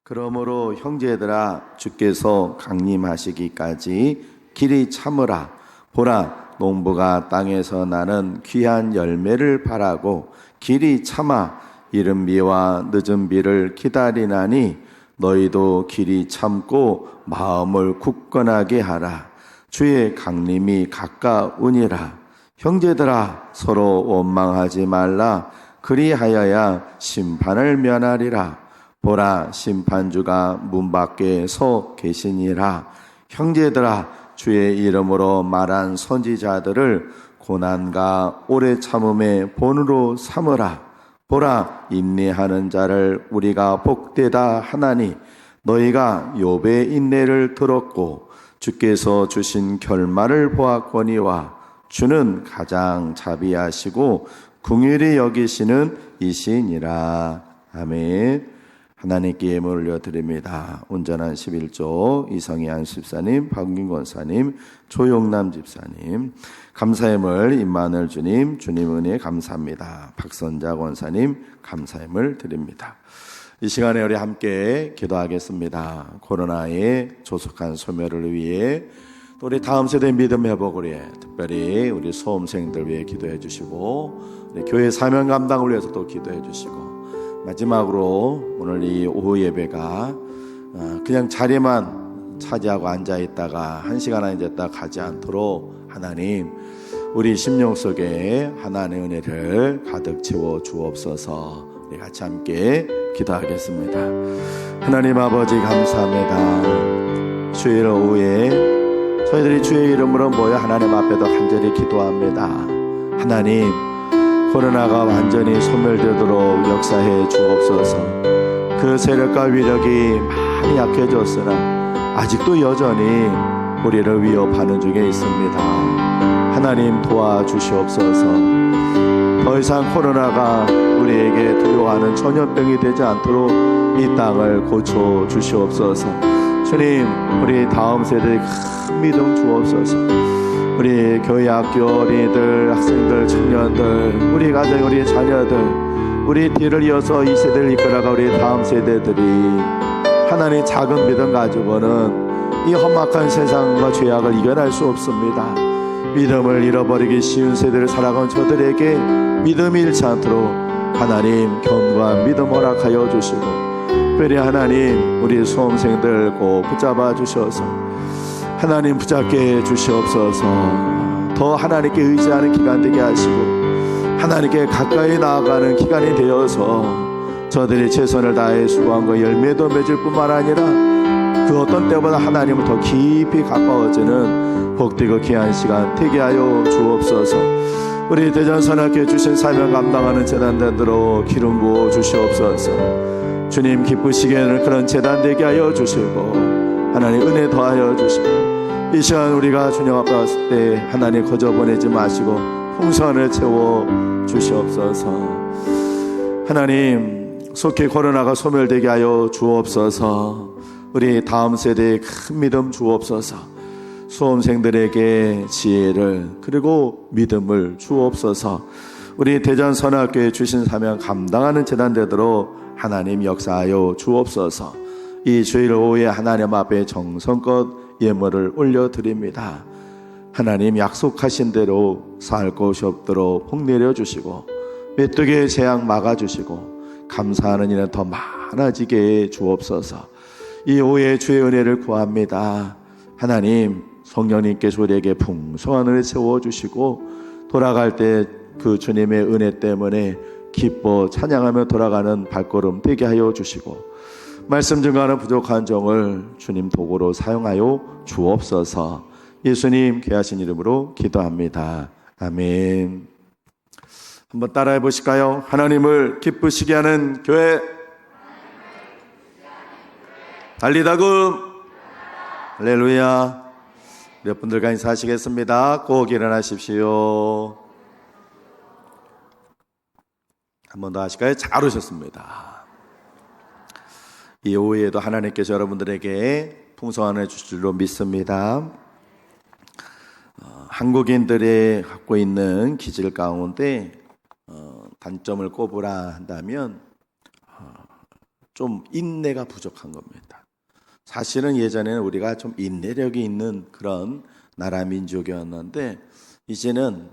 그러므로 형제들아 주께서 강림하시기까지 길이 참으라. 보라, 농부가 땅에서 나는 귀한 열매를 바라고 길이 참아 이른 비와 늦은 비를 기다리나니 너희도 길이 참고 마음을 굳건하게 하라. 주의 강림이 가까우니라. 형제들아 서로 원망하지 말라. 그리하여야 심판을 면하리라. 보라, 심판주가 문 밖에 서 계시니라. 형제들아 주의 이름으로 말한 선지자들을 고난과 오래 참음의 본으로 삼으라. 보라, 인내하는 자를 우리가 복되다 하나니 너희가 욥의 인내를 들었고 주께서 주신 결말을 보았거니와 주는 가장 자비하시고 긍휼히 여기시는 이시니라. 아멘. 하나님께 예물 올려드립니다. 온전한 11조 이성희안 집사님, 박윤 권사님, 조용남 집사님, 감사예물 임마늘 주님, 주님 은혜 감사합니다. 박선자 권사님 감사예물 드립니다. 이 시간에 우리 함께 기도하겠습니다. 코로나의 조속한 소멸을 위해 또 우리 다음 세대 믿음 회복을 위해 특별히 우리 수험생들 위해 기도해 주시고 우리 교회 사명 감당을 위해서 또 기도해 주시고 마지막으로 오늘 이 오후 예배가 그냥 자리만 차지하고 앉아있다가 1시간 앉았다 가지 않도록 하나님 우리 심령 속에 하나님의 은혜를 가득 채워 주옵소서. 우리 같이 함께 기도하겠습니다. 하나님 아버지 감사합니다. 주일 오후에 저희들이 주의 이름으로 모여 하나님 앞에도 간절히 기도합니다. 하나님 코로나가 완전히 소멸되도록 역사해 주옵소서. 그 세력과 위력이 많이 약해졌으나 아직도 여전히 우리를 위협하는 중에 있습니다. 하나님 도와주시옵소서. 더 이상 코로나가 우리에게 두려워하는 전염병이 되지 않도록 이 땅을 고쳐 주시옵소서. 주님, 우리 다음 세대에 큰 믿음 주옵소서. 우리 교회 학교 어린이들, 학생들, 청년들, 우리 가정, 우리 자녀들, 우리 뒤를 이어서 이 세대를 이끌어가 우리 다음 세대들이 하나님의 작은 믿음 가지고는 이 험악한 세상과 죄악을 이겨낼 수 없습니다. 믿음을 잃어버리기 쉬운 세대를 살아간 저들에게 믿음이 잃지 않도록 하나님 견고한 믿음 허락하여 주시고 특별히 하나님 우리 수험생들 꼭 붙잡아 주셔서 하나님 붙잡게 주시옵소서. 더 하나님께 의지하는 기간 되게 하시고 하나님께 가까이 나아가는 기간이 되어서 저들이 최선을 다해 수고한 거 열매도 맺을 뿐만 아니라 그 어떤 때보다 하나님을 더 깊이 가까워지는 복되고 귀한 시간 되게 하여 주옵소서. 우리 대전선악교회 주신 사명 감당하는 재단들로 기름 부어 주시옵소서. 주님 기쁘시게 그런 재단 되게 하여 주시고 하나님 은혜 더하여 주시고 이 시간 우리가 주님 앞에 왔을 때 하나님 거저 보내지 마시고 풍성을 채워 주시옵소서. 하나님 속히 코로나가 소멸되게 하여 주옵소서. 우리 다음 세대에 큰 믿음 주옵소서. 수험생들에게 지혜를 그리고 믿음을 주옵소서. 우리 대전선악교회 주신 사명 감당하는 재단 되도록 하나님 역사하여 주옵소서. 이 주일 오후에 하나님 앞에 정성껏 예물을 올려드립니다. 하나님 약속하신 대로 살 곳이 없도록 복 내려주시고 메뚜기의 재앙 막아주시고 감사하는 일은 더 많아지게 주옵소서. 이 오후에 주의 은혜를 구합니다. 하나님 성령님께서 우리에게 풍성한 은혜 채워주시고 돌아갈 때 그 주님의 은혜 때문에 기뻐 찬양하며 돌아가는 발걸음 되게 하여 주시고 말씀 증거하는 부족한 종을 주님 도구로 사용하여 주옵소서. 예수님 귀하신 이름으로 기도합니다. 아멘. 한번 따라해 보실까요? 하나님을 기쁘시게 하는 교회 달리다금 할렐루야. 몇 분들과 인사하시겠습니다. 꼭 일어나십시오. 한 번 더 하실까요? 잘 오셨습니다. 이 오후에도 하나님께서 여러분들에게 풍성한 은혜 주실 줄로 믿습니다. 한국인들이 갖고 있는 기질 가운데 단점을 꼽으라 한다면 좀 인내가 부족한 겁니다. 사실은 예전에는 우리가 좀 인내력이 있는 그런 나라 민족이었는데 이제는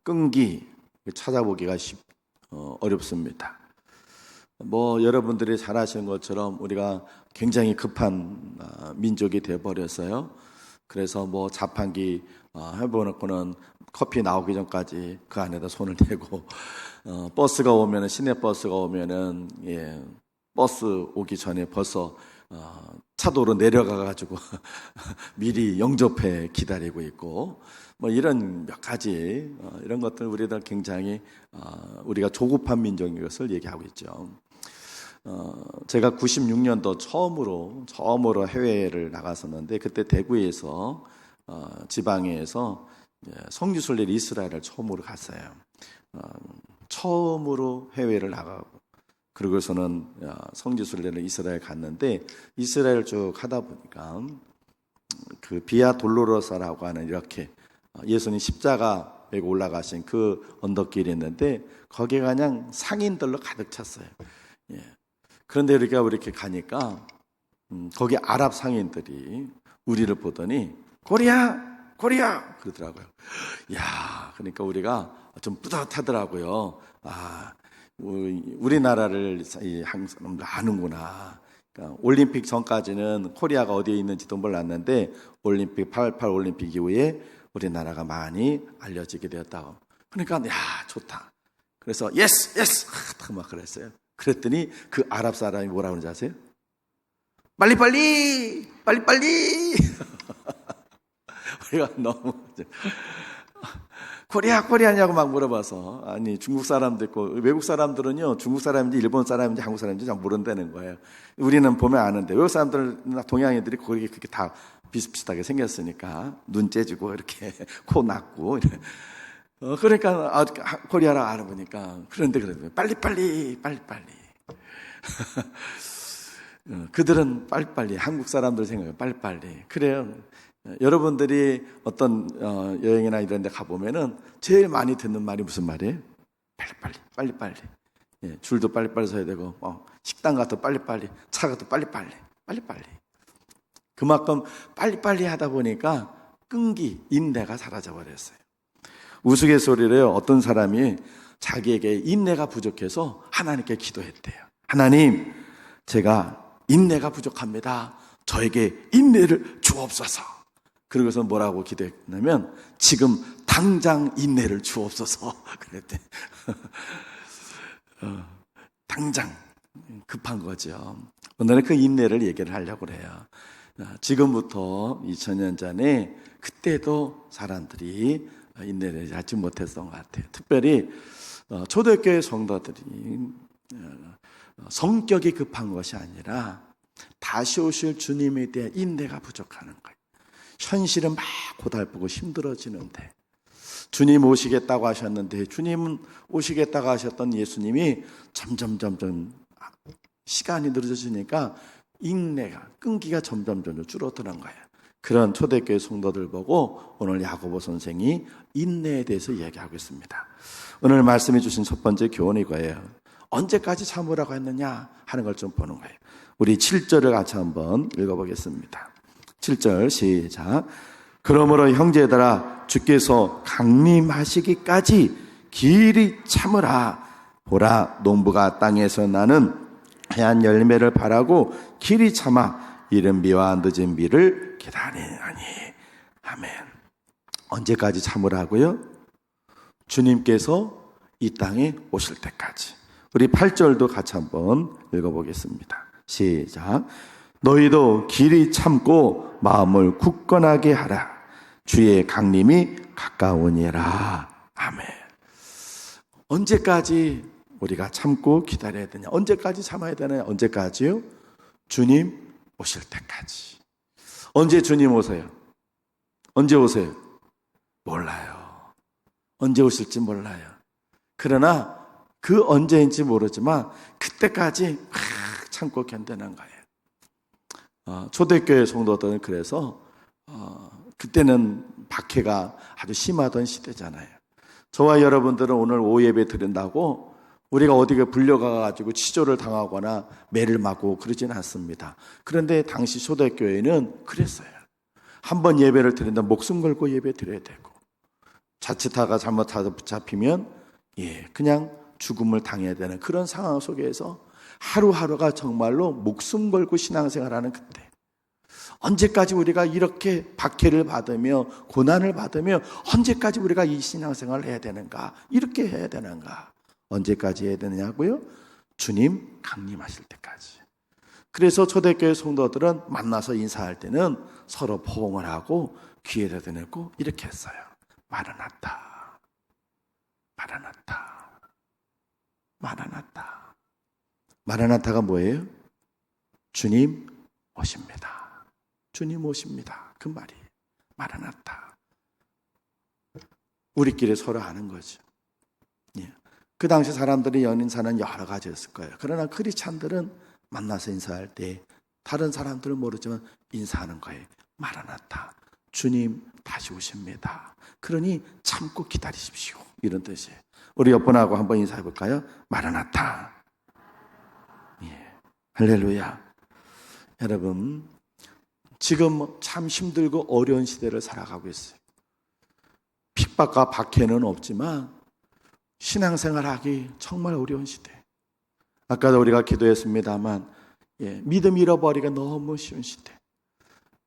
끈기 찾아보기가 어렵습니다. 여러분들이 잘 아시는 것처럼 우리가 굉장히 급한 민족이 되어버렸어요. 그래서 자판기 해보고는 커피 나오기 전까지 그 안에다 손을 대고 버스가 오면은 시내버스가 오면은 버스 오기 전에 벌써 차도로 내려가가지고 미리 영접해 기다리고 있고 이런 몇 가지 이런 것들 우리들 굉장히 우리가 조급한 민족인 것을 얘기하고 있죠. 제가 96년도 처음으로 해외를 나갔었는데 그때 대구에서 지방에서 성지순례 이스라엘을 처음으로 갔어요. 처음으로 해외를 나가고 그러고서는 성지순례를 이스라엘 갔는데 이스라엘 쭉 하다 보니까 그 비아 돌로로사라고 하는 이렇게 예수님 십자가 메고 올라가신 그 언덕길이 있는데 거기가 그냥 상인들로 가득 찼어요. 그런데 우리가 이렇게 가니까 거기 아랍 상인들이 우리를 보더니 코리아 그러더라고요. 그러니까 우리가 좀 뿌듯하더라고요. 우리나라를 한국 사람들 아는구나. 그러니까 올림픽 전까지는 코리아가 어디에 있는지도 몰랐는데 올림픽 88 올림픽 이후에 우리나라가 많이 알려지게 되었다고. 그러니까 좋다. 그래서 예스 막 그랬어요. 그랬더니 그 아랍 사람이 뭐라고 그러는지 아세요? 빨리 우리가 너무 코리아냐고 막 물어봐서 아니 중국 사람도 있고 외국 사람들은요 중국 사람인지 일본 사람인지 한국 사람인지 잘 모른다는 거예요. 우리는 보면 아는데 외국 사람들이나 동양인들이 거기 그렇게 다 비슷비슷하게 생겼으니까 눈 째지고 이렇게 코 낙고 그러니까 코리아라 알아보니까 그런데 빨리 그들은 빨리빨리 한국 사람들 생각해요. 빨리빨리 그래요. 여러분들이 어떤 여행이나 이런 데 가보면은 제일 많이 듣는 말이 무슨 말이에요? 빨리빨리 줄도 빨리빨리 서야 되고 식당 가도 빨리빨리 차 가도 빨리빨리 그만큼 빨리빨리 하다 보니까 끈기 인내가 사라져 버렸어요. 우스갯소리로요 어떤 사람이 자기에게 인내가 부족해서 하나님께 기도했대요. 하나님 제가 인내가 부족합니다. 저에게 인내를 주옵소서. 그러고서 뭐라고 기도했냐면 지금 당장 인내를 주옵소서 그랬대. 당장 급한 거죠. 오늘은 그 인내를 얘기를 하려고 해요. 지금부터 2000년 전에 그때도 사람들이 인내를 하지 못했던 것 같아요. 특별히 초대교회 성도들이 성격이 급한 것이 아니라 다시 오실 주님에 대한 인내가 부족하는 거예요. 현실은 막 고달프고 힘들어지는데 주님 오시겠다고 하셨는데 주님은 오시겠다고 하셨던 예수님이 점점 시간이 늦어지니까 인내가 끈기가 점점 줄어드는 거예요. 그런 초대교회 성도들 보고 오늘 야고보 선생이 인내에 대해서 이야기하고 있습니다. 오늘 말씀해 주신 첫 번째 교훈이 이거예요. 언제까지 참으라고 했느냐 하는 걸 좀 보는 거예요. 우리 7절을 같이 한번 읽어보겠습니다. 7절 시작. 그러므로 형제들아 주께서 강림하시기까지 길이 참으라. 보라 농부가 땅에서 나는 하얀 열매를 바라고 길이 참아 이른 비와 늦은 비를 기다리나니. 아멘. 언제까지 참으라고요? 주님께서 이 땅에 오실 때까지. 우리 8절도 같이 한번 읽어보겠습니다. 시작. 너희도 길이 참고 마음을 굳건하게 하라. 주의 강림이 가까우니라. 아멘. 언제까지 우리가 참고 기다려야 되냐? 언제까지 참아야 되냐? 언제까지요? 주님 오실 때까지. 언제 주님 오세요? 언제 오세요? 몰라요. 언제 오실지 몰라요. 그러나 그 언제인지 모르지만 그때까지 막 참고 견디는 거예요. 초대교회 성도들은 그래서 그때는 박해가 아주 심하던 시대잖아요. 저와 여러분들은 오늘 오예배 드린다고 우리가 어디가 불려가가지고 치조를 당하거나 매를 맞고 그러진 않습니다. 그런데 당시 초대교회는 그랬어요. 한번 예배를 드린다 목숨 걸고 예배 드려야 되고, 자칫하가 잘못하다 붙잡히면 그냥 죽음을 당해야 되는 그런 상황 속에서 하루하루가 정말로 목숨 걸고 신앙생활하는 그때, 언제까지 우리가 이렇게 박해를 받으며 고난을 받으며 언제까지 우리가 이 신앙생활을 해야 되는가, 이렇게 해야 되는가, 언제까지 해야 되느냐고요? 주님 강림하실 때까지. 그래서 초대교회 성도들은 만나서 인사할 때는 서로 포옹을 하고 귀에다 대고 이렇게 했어요. 마라나타, 마라나타, 마라나타. 마라나타가 뭐예요? 주님 오십니다. 주님 오십니다. 그 말이 마라나타. 우리끼리 서로 아는 거죠. 그 당시 사람들이 연인사는 여러 가지였을 거예요. 그러나 크리스찬들은 만나서 인사할 때 다른 사람들은 모르지만 인사하는 거예요. 마라나타, 주님 다시 오십니다. 그러니 참고 기다리십시오, 이런 뜻이에요. 우리 옆분하고 한번 인사해 볼까요? 마라나타. 할렐루야. 여러분, 지금 참 힘들고 어려운 시대를 살아가고 있어요. 핍박과 박해는 없지만 신앙생활하기 정말 어려운 시대. 아까도 우리가 기도했습니다만 믿음 잃어버리기가 너무 쉬운 시대.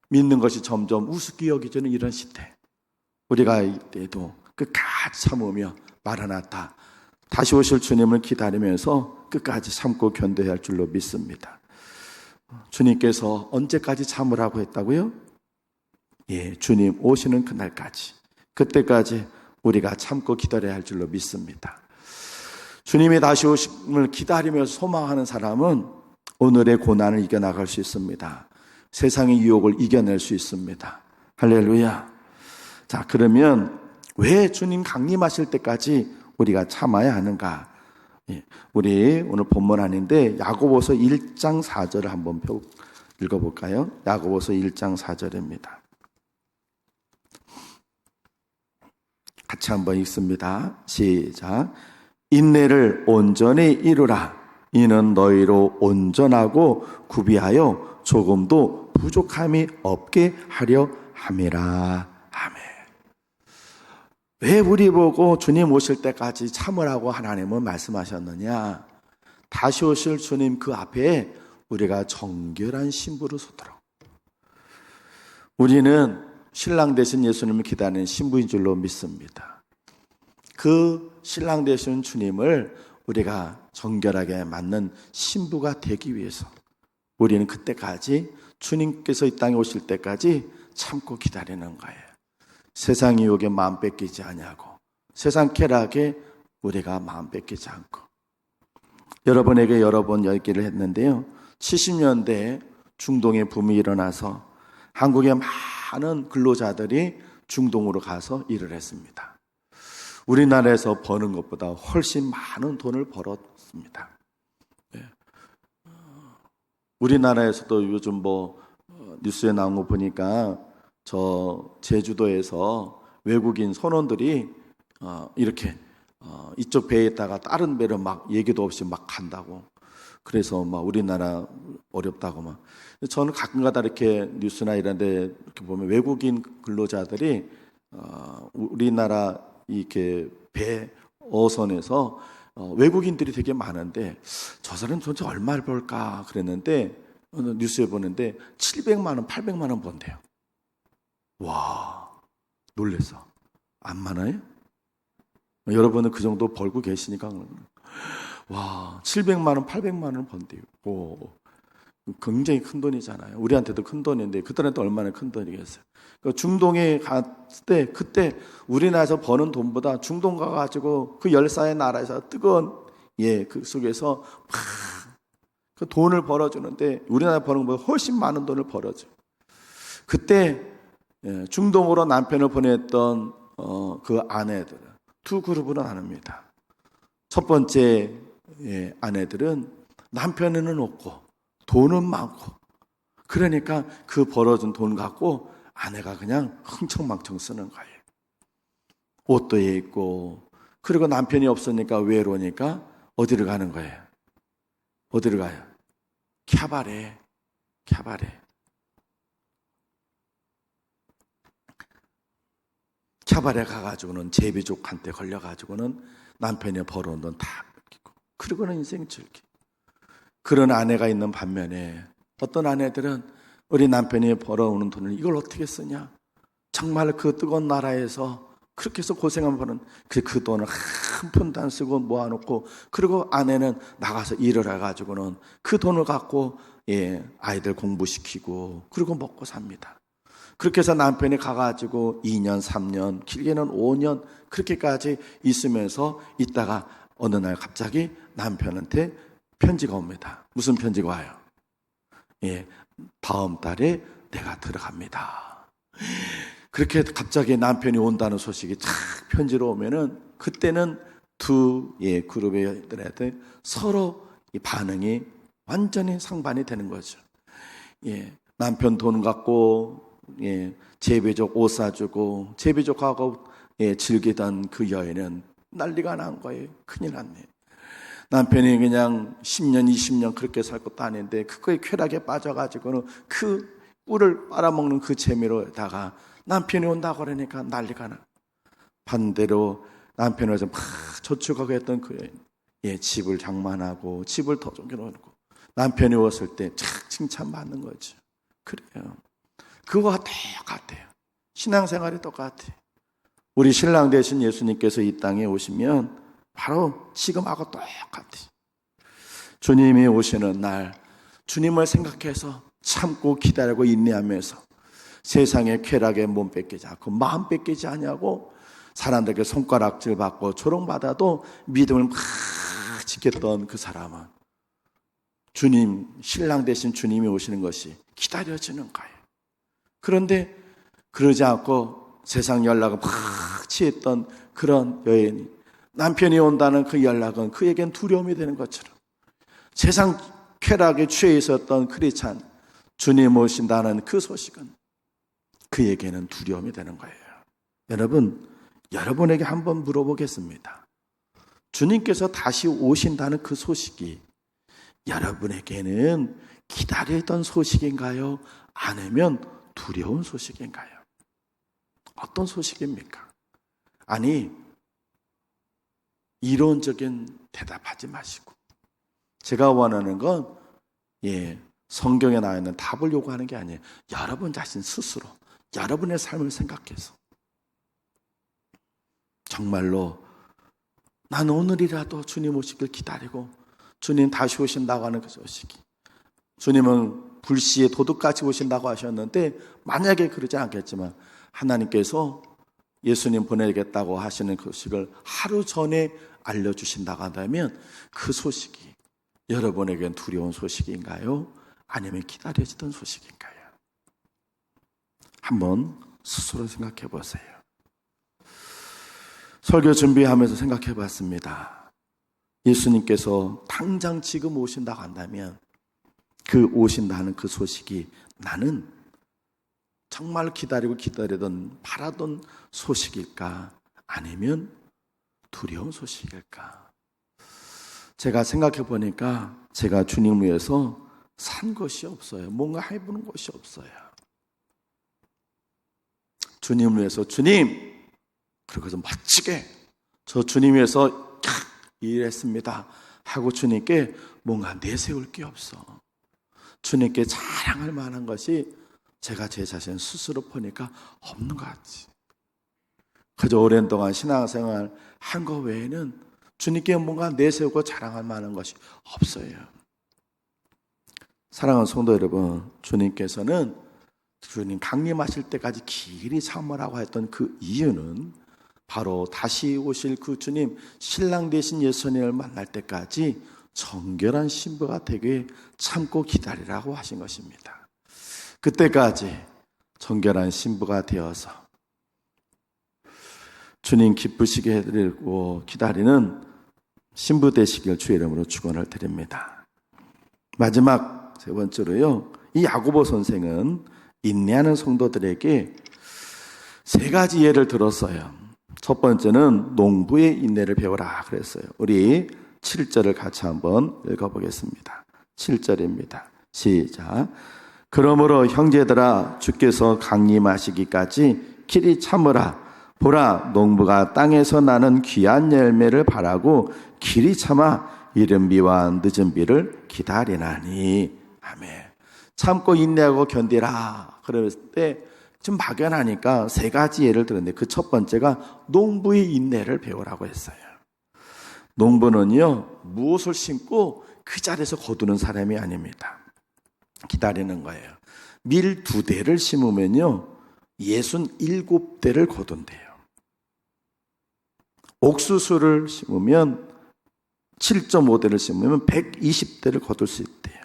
믿는 것이 점점 우습게 여겨지는 이런 시대. 우리가 이때도 끝까지 참으며 마라나타, 다시 오실 주님을 기다리면서 끝까지 참고 견뎌야 할 줄로 믿습니다. 주님께서 언제까지 참으라고 했다고요? 주님 오시는 그날까지, 그때까지 우리가 참고 기다려야 할 줄로 믿습니다. 주님이 다시 오심을 기다리면서 소망하는 사람은 오늘의 고난을 이겨나갈 수 있습니다. 세상의 유혹을 이겨낼 수 있습니다. 할렐루야. 자, 그러면 왜 주님 강림하실 때까지 우리가 참아야 하는가? 우리 오늘 본문 아닌데 야고보서 1장 4절을 한번 읽어볼까요? 야고보서 1장 4절입니다. 같이 한번 읽습니다. 시작. 인내를 온전히 이루라. 이는 너희로 온전하고 구비하여 조금도 부족함이 없게 하려 함이라. 아멘. 왜 우리 보고 주님 오실 때까지 참으라고 하나님은 말씀하셨느냐? 다시 오실 주님 그 앞에 우리가 정결한 신부로 서도록. 우리는 신랑 되신 예수님을 기다리는 신부인 줄로 믿습니다. 그 신랑 되신 주님을 우리가 정결하게 맞는 신부가 되기 위해서 우리는 그때까지, 주님께서 이 땅에 오실 때까지 참고 기다리는 거예요. 세상 유혹에 마음 뺏기지 아니하고 세상 쾌락에 우리가 마음 뺏기지 않고. 여러분에게 여러 번 얘기를 했는데요, 70년대에 중동의 붐이 일어나서 한국의 많은 근로자들이 중동으로 가서 일을 했습니다. 우리나라에서 버는 것보다 훨씬 많은 돈을 벌었습니다. 우리나라에서도 요즘 뉴스에 나온 거 보니까 저 제주도에서 외국인 선원들이 이렇게 이쪽 배에 있다가 다른 배를 막 얘기도 없이 막 간다고. 그래서 막 우리나라 어렵다고 막. 저는 가끔가다 이렇게 뉴스나 이런 데 이렇게 보면 외국인 근로자들이 우리나라 이렇게 배 어선에서 외국인들이 되게 많은데 저 사람 도대체 얼마를 벌까 그랬는데 뉴스에 보는데 700만 원, 800만 원 번대요. 와, 놀랬어. 안 많아요? 여러분은 그 정도 벌고 계시니까. 와, 700만 원, 800만 원 번대요. 오, 굉장히 큰 돈이잖아요. 우리한테도 큰 돈인데 그들한테 얼마나 큰 돈이겠어요. 중동에 갔을 때 그때 우리나라에서 버는 돈보다 중동 가가지고 그 열사의 나라에서 뜨거운 그 속에서 그 돈을 벌어주는데 우리나라 버는 것보다 훨씬 많은 돈을 벌어줘. 그때 중동으로 남편을 보냈던 그 아내들은 두 그룹으로 나눕니다. 첫 번째 아내들은 남편은 없고 돈은 많고, 그러니까 그 벌어준 돈 갖고 아내가 그냥 흥청망청 쓰는 거예요. 옷도 입고, 그리고 남편이 없으니까 외로우니까 어디를 가는 거예요? 어디를 가요? 캬바레. 캬바레 가가지고는 제비족한테 걸려가지고는 남편이 벌어온 돈 다 뺏기고, 그러고는 인생 즐기. 그런 아내가 있는 반면에 어떤 아내들은 우리 남편이 벌어오는 돈을 이걸 어떻게 쓰냐? 정말 그 뜨거운 나라에서 그렇게 해서 고생한 분은 그 돈을 한 푼도 안 쓰고 모아놓고, 그리고 아내는 나가서 일을 해가지고는 그 돈을 갖고 아이들 공부시키고 그리고 먹고 삽니다. 그렇게 해서 남편이 가가지고 2년, 3년, 길게는 5년 그렇게까지 있으면서 있다가 어느 날 갑자기 남편한테 편지가 옵니다. 무슨 편지가 와요? 다음 달에 내가 들어갑니다. 그렇게 갑자기 남편이 온다는 소식이 착 편지로 오면은, 그때는 두 그룹의 애들한테 서로 이 반응이 완전히 상반이 되는 거죠. 남편 돈 갖고 제비족 옷 사주고 제비족하고 즐기던 그 여인은 난리가 난 거예요. 큰일 났네. 남편이 그냥 10년, 20년 그렇게 살 것도 아닌데 그거에 쾌락에 빠져가지고는 그 꿀을 빨아먹는 그 재미로다가 남편이 온다고 그러니까 난리가 나. 반대로 남편을 막 저축하고 했던 그 집을 장만하고 집을 더 옮겨놓고 남편이 왔을 때 착 칭찬받는 거죠. 그래요. 그거가 똑같아요. 신앙생활이 똑같아요. 우리 신랑 되신 예수님께서 이 땅에 오시면 바로 지금하고 똑같아요. 주님이 오시는 날 주님을 생각해서 참고 기다리고 인내하면서 세상의 쾌락에 몸 뺏기지 않고 마음 뺏기지 않냐고 사람들에게 손가락질 받고 조롱받아도 믿음을 막 지켰던 그 사람은 주님, 신랑 되신 주님이 오시는 것이 기다려지는 거예요. 그런데 그러지 않고 세상 연락을 막 취했던 그런 여인이 남편이 온다는 그 연락은 그에겐 두려움이 되는 것처럼, 세상 쾌락에 취해 있었던 크리스찬, 주님 오신다는 그 소식은 그에게는 두려움이 되는 거예요. 여러분, 여러분에게 한번 물어보겠습니다. 주님께서 다시 오신다는 그 소식이 여러분에게는 기다리던 소식인가요? 아니면 두려운 소식인가요? 어떤 소식입니까? 아니, 이론적인 대답하지 마시고, 제가 원하는 건 성경에 나와 있는 답을 요구하는 게 아니에요. 여러분 자신 스스로 여러분의 삶을 생각해서 정말로 난 오늘이라도 주님 오시길 기다리고 주님 다시 오신다고 하는 그 소식이, 주님은 불시에 도둑같이 오신다고 하셨는데 만약에 그러지 않겠지만 하나님께서 예수님 보내겠다고 하시는 그 소식을 하루 전에 알려주신다고 한다면 그 소식이 여러분에겐 두려운 소식인가요? 아니면 기다려지던 소식인가요? 한번 스스로 생각해 보세요. 설교 준비하면서 생각해 봤습니다. 예수님께서 당장 지금 오신다고 한다면 그 오신다는 그 소식이 나는 정말 기다리던 바라던 소식일까? 아니면 두려운 소식일까? 제가 생각해 보니까 제가 주님을 위해서 산 것이 없어요. 뭔가 해보는 것이 없어요. 주님을 위해서, 주님! 그러고서 멋지게 저 주님 위해서 일했습니다 하고 주님께 뭔가 내세울 게 없어. 주님께 자랑할 만한 것이 제가 제 자신 스스로 보니까 없는 것 같지. 그저 오랜 동안 신앙생활 한 거 외에는 주님께 뭔가 내세우고 자랑할 만한 것이 없어요. 사랑하는 성도 여러분, 주님께서는 주님 강림하실 때까지 길이 참으라고 했던 그 이유는 바로 다시 오실 그 주님, 신랑 되신 예수님을 만날 때까지 정결한 신부가 되게 참고 기다리라고 하신 것입니다. 그때까지 정결한 신부가 되어서 주님 기쁘시게 해드리고 기다리는 신부 되시길 주의 이름으로 축원을 드립니다. 마지막 세 번째로요, 이 야고보 선생은 인내하는 성도들에게 세 가지 예를 들었어요. 첫 번째는 농부의 인내를 배우라 그랬어요. 우리 7절을 같이 한번 읽어보겠습니다. 7절입니다. 시작. 그러므로 형제들아 주께서 강림하시기까지 길이 참으라. 보라 농부가 땅에서 나는 귀한 열매를 바라고 길이 참아 이른 비와 늦은 비를 기다리나니. 아멘. 참고 인내하고 견디라. 그랬을 때 좀 막연하니까 세 가지 예를 들었는데 그 첫 번째가 농부의 인내를 배우라고 했어요. 농부는요 무엇을 심고 그 자리에서 거두는 사람이 아닙니다. 기다리는 거예요. 밀 2대를 심으면요 67대를 거둔대요. 옥수수를 심으면 7.5대를 심으면 120대를 거둘 수 있대요.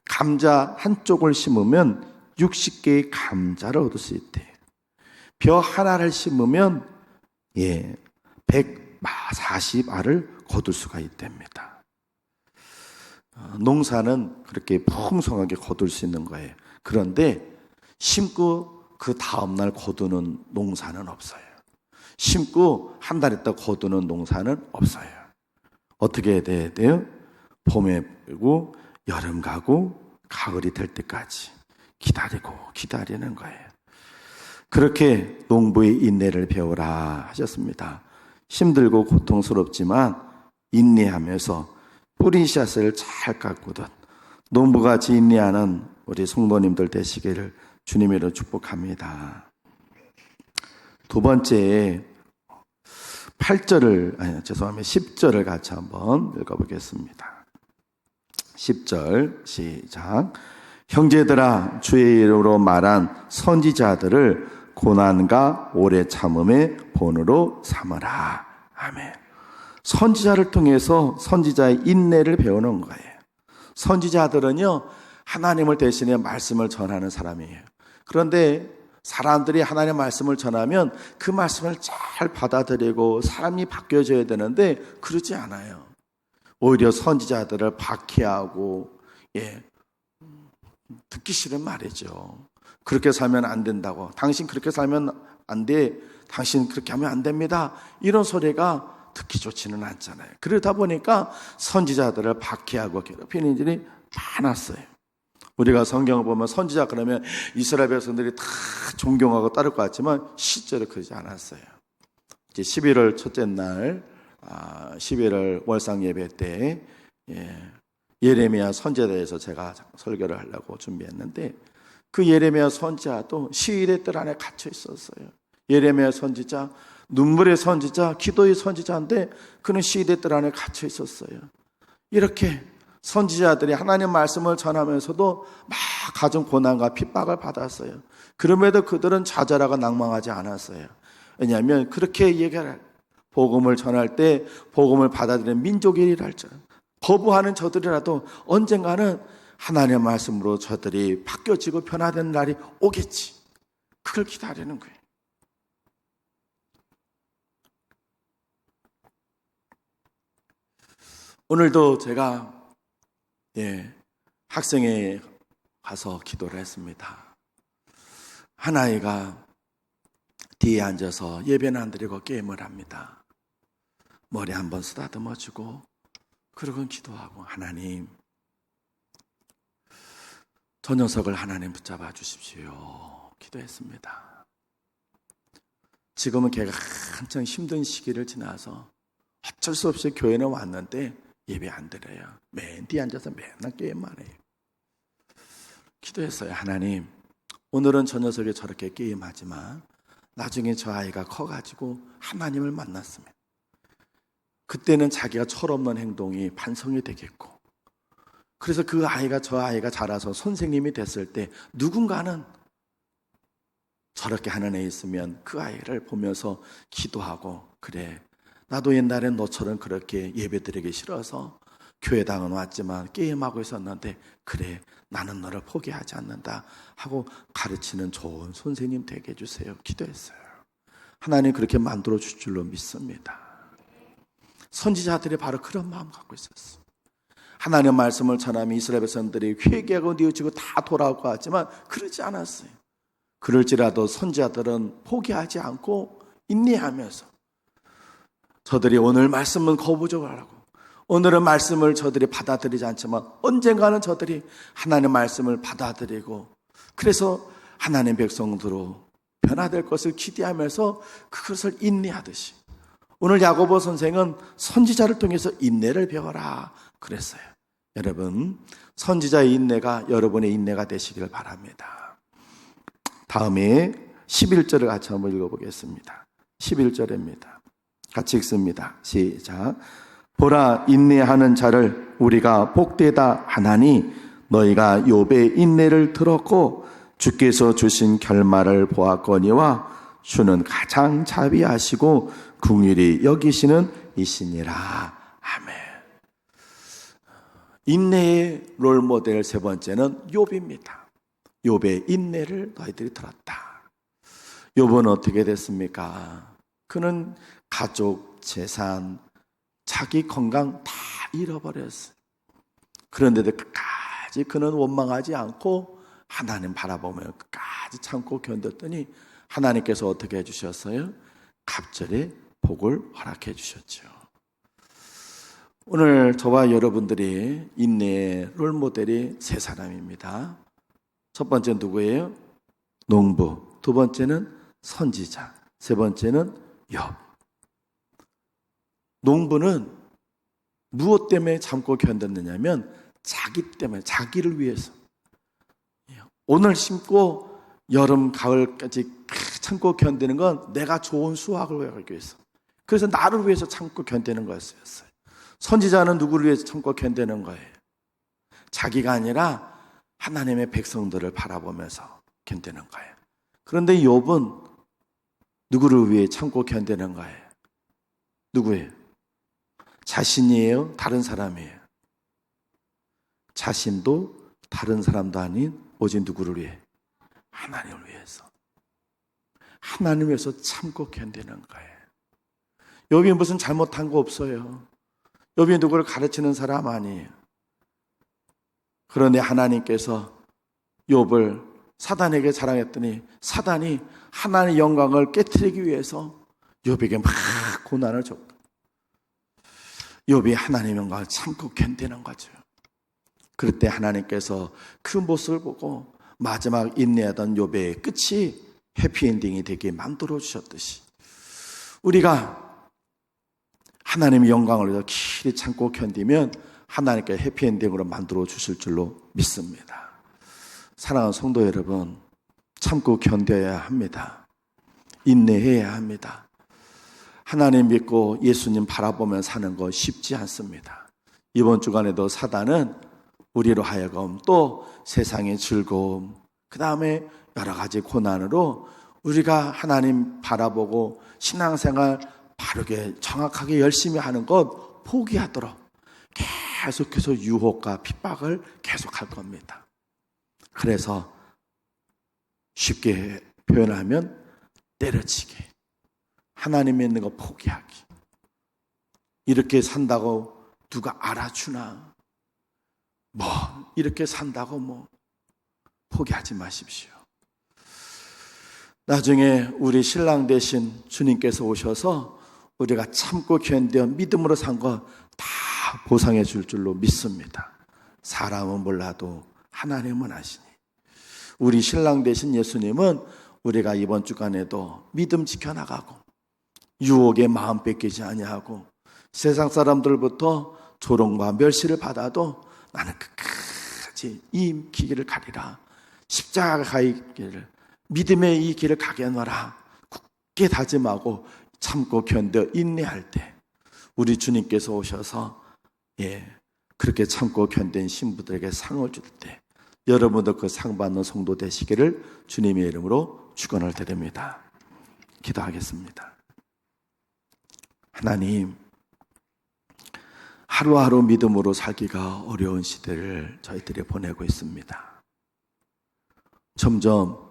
감자 한쪽을 심으면 60개의 감자를 얻을 수 있대요. 벼 하나를 심으면 140알을 거둘 수가 있답니다. 농사는 그렇게 풍성하게 거둘 수 있는 거예요. 그런데 심고 그 다음날 거두는 농사는 없어요. 심고 한 달 있다 거두는 농사는 없어요. 어떻게 해야 돼요? 봄에 불고 여름 가고 가을이 될 때까지 기다리는 거예요. 그렇게 농부의 인내를 배우라 하셨습니다. 힘들고 고통스럽지만 인내하면서 뿌리샷을 잘 가꾸듯 농부같이 인내하는 우리 성도님들 되시기를 주님으로 축복합니다. 두 번째 10절을 같이 한번 읽어보겠습니다. 10절 시작. 형제들아 주의 이름으로 말한 선지자들을 고난과 오래 참음의 본으로 삼으라. 아멘. 선지자를 통해서 선지자의 인내를 배우는 거예요. 선지자들은요 하나님을 대신해 말씀을 전하는 사람이에요. 그런데 사람들이 하나님의 말씀을 전하면 그 말씀을 잘 받아들이고 사람이 바뀌어져야 되는데 그러지 않아요. 오히려 선지자들을 박해하고 듣기 싫은 말이죠. 그렇게 살면 안 된다고. 당신 그렇게 살면 안 돼. 당신 그렇게 하면 안 됩니다. 이런 소리가 듣기 좋지는 않잖아요. 그러다 보니까 선지자들을 박해하고 괴롭히는 일이 많았어요. 우리가 성경을 보면 선지자 그러면 이스라엘 백성들이 다 존경하고 따를 것 같지만 실제로 그러지 않았어요. 이제 11월 첫째 날 11월 월상 예배 때 예레미야 선지자에 대해서 제가 설교를 하려고 준비했는데 그 예레미야 선지자도 시일의 뜰 안에 갇혀 있었어요. 예레미야 선지자, 눈물의 선지자, 기도의 선지자인데 그는 시일의 뜰 안에 갇혀 있었어요. 이렇게 선지자들이 하나님 말씀을 전하면서도 막 가진 고난과 핍박을 받았어요. 그럼에도 그들은 좌절하고 낭망하지 않았어요. 왜냐하면 그렇게 얘기할 복음을 전할 때 복음을 받아들이는 민족이랄지 거부하는 저들이라도 언젠가는 하나님의 말씀으로 저들이 바뀌어지고 변화되는 날이 오겠지. 그걸 기다리는 거예요. 오늘도 제가 학생회 가서 기도를 했습니다. 한 아이가 뒤에 앉아서 예배는 안 드리고 게임을 합니다. 머리 한번 쓰다듬어주고 그러곤 기도하고 하나님 저 녀석을 하나님 붙잡아 주십시오. 기도했습니다. 지금은 걔가 한창 힘든 시기를 지나서 어쩔 수 없이 교회는 왔는데 예배 안 드려요. 맨 뒤에 앉아서 맨날 게임만 해요. 기도했어요. 하나님 오늘은 저 녀석이 저렇게 게임하지만 나중에 저 아이가 커가지고 하나님을 만났으면 그때는 자기가 철없는 행동이 반성이 되겠고 그래서 그 아이가 저 아이가 자라서 선생님이 됐을 때 누군가는 저렇게 하는 애 있으면 그 아이를 보면서 기도하고 그래 나도 옛날엔 너처럼 그렇게 예배드리기 싫어서 교회당은 왔지만 게임하고 있었는데 그래 나는 너를 포기하지 않는다 하고 가르치는 좋은 선생님 되게 해주세요. 기도했어요. 하나님 그렇게 만들어 줄 줄로 믿습니다. 선지자들이 바로 그런 마음 갖고 있었어요. 하나님의 말씀을 전하면 이스라엘 백성들이 회개하고 뉘우치고 다 돌아올 것 같지만 그러지 않았어요. 그럴지라도 선지자들은 포기하지 않고 인내하면서 저들이 오늘 말씀은 거부적으로 하라고 오늘은 말씀을 저들이 받아들이지 않지만 언젠가는 저들이 하나님의 말씀을 받아들이고 그래서 하나님 백성으로 변화될 것을 기대하면서 그것을 인내하듯이 오늘 야고보 선생은 선지자를 통해서 인내를 배워라 그랬어요. 여러분, 선지자의 인내가 여러분의 인내가 되시길 바랍니다. 다음에 11절을 같이 한번 읽어보겠습니다. 11절입니다. 같이 읽습니다. 시작. 보라, 인내하는 자를 우리가 복되다 하나니 너희가 욥의 인내를 들었고 주께서 주신 결말을 보았거니와 주는 가장 자비하시고 긍휼히 여기시는 이시니라. 아멘. 인내의 롤모델 세 번째는 욥입니다. 욥의 인내를 너희들이 들었다. 욥은 어떻게 됐습니까? 그는 가족, 재산, 자기 건강 다 잃어버렸어요. 그런데도 끝까지 그는 원망하지 않고 하나님 바라보며 끝까지 참고 견뎠더니 하나님께서 어떻게 해주셨어요? 갑절에 복을 허락해 주셨죠. 오늘 저와 여러분들이 인내의 롤모델이 세 사람입니다. 첫 번째는 누구예요? 농부. 두 번째는 선지자. 세 번째는 욥. 농부는 무엇 때문에 참고 견뎠느냐면 자기 때문에, 자기를 위해서. 오늘 심고 여름, 가을까지 참고 견디는 건 내가 좋은 수확을 하기 위해서. 그래서 나를 위해서 참고 견디는 거였어요. 선지자는 누구를 위해서 참고 견디는 거예요? 자기가 아니라 하나님의 백성들을 바라보면서 견디는 거예요. 그런데 욥은 누구를 위해 참고 견디는 거예요? 누구예요? 자신이에요? 다른 사람이에요? 자신도 다른 사람도 아닌 오직 누구를 위해? 하나님을 위해서. 하나님을 위해서 참고 견디는 거예요. 욥이 무슨 잘못한 거 없어요. 욥이 누구를 가르치는 사람 아니에요. 그런데 하나님께서 욥을 사단에게 자랑했더니 사단이 하나님의 영광을 깨트리기 위해서 욥에게 막 고난을 줬다. 욥이 하나님의 영광을 참고 견디는 거죠. 그럴 때 하나님께서 그 모습을 보고 마지막 인내하던 욥의 끝이 해피엔딩이 되게 만들어 주셨듯이 우리가 하나님의 영광을 위해서 길이 참고 견디면 하나님께 해피엔딩으로 만들어 주실 줄로 믿습니다. 사랑하는 성도 여러분, 참고 견뎌야 합니다. 인내해야 합니다. 하나님 믿고 예수님 바라보며 사는 거 쉽지 않습니다. 이번 주간에도 사단은 우리로 하여금 또 세상의 즐거움, 그 다음에 여러 가지 고난으로 우리가 하나님 바라보고 신앙생활 바르게 정확하게 열심히 하는 것 포기하도록 계속해서 유혹과 핍박을 계속할 겁니다. 그래서 쉽게 표현하면 때려치기, 하나님 믿는 거 포기하기, 이렇게 산다고 누가 알아주나, 이렇게 산다고 포기하지 마십시오. 나중에 우리 신랑 되신 주님께서 오셔서 우리가 참고 견뎌 믿음으로 산 거 다 보상해 줄 줄로 믿습니다. 사람은 몰라도 하나님은 아시니. 우리 신랑 되신 예수님은 우리가 이번 주간에도 믿음 지켜나가고 유혹에 마음 뺏기지 아니하고 세상 사람들부터 조롱과 멸시를 받아도 나는 끝까지 이 길을 가리라, 십자가의 길을, 믿음의 이 길을 가게 하노라 굳게 다짐하고 참고 견뎌 인내할 때 우리 주님께서 오셔서 그렇게 참고 견딘 신부들에게 상을 줄 때 여러분도 그 상 받는 성도 되시기를 주님의 이름으로 축원을 드립니다. 기도하겠습니다. 하나님, 하루하루 믿음으로 살기가 어려운 시대를 저희들이 보내고 있습니다. 점점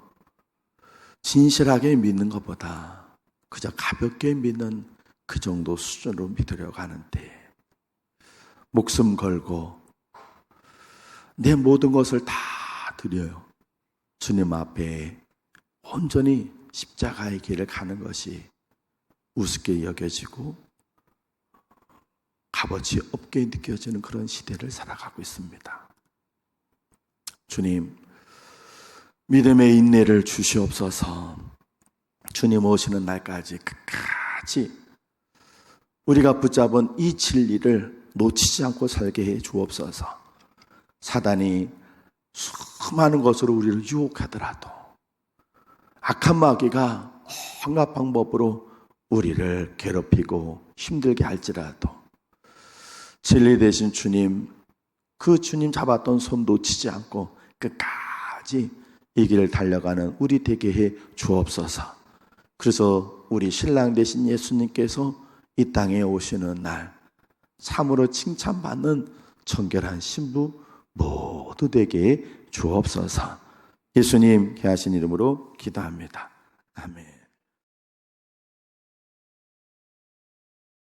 진실하게 믿는 것보다 그저 가볍게 믿는 그 정도 수준으로 믿으려고 하는데 목숨 걸고 내 모든 것을 다 드려요. 주님 앞에 온전히 십자가의 길을 가는 것이 우습게 여겨지고 값어치 없게 느껴지는 그런 시대를 살아가고 있습니다. 주님, 믿음의 인내를 주시옵소서. 주님 오시는 날까지 끝까지 우리가 붙잡은 이 진리를 놓치지 않고 살게 해 주옵소서. 사단이 수많은 것으로 우리를 유혹하더라도, 악한 마귀가 온갖 방법으로 우리를 괴롭히고 힘들게 할지라도, 진리 되신 주님, 그 주님 잡았던 손 놓치지 않고 끝까지 이 길을 달려가는 우리 되게 해 주옵소서. 그래서 우리 신랑 되신 예수님께서 이 땅에 오시는 날 참으로 칭찬받는 정결한 신부 모두 되게 해 주옵소서. 예수님 귀하신 이름으로 기도합니다. 아멘.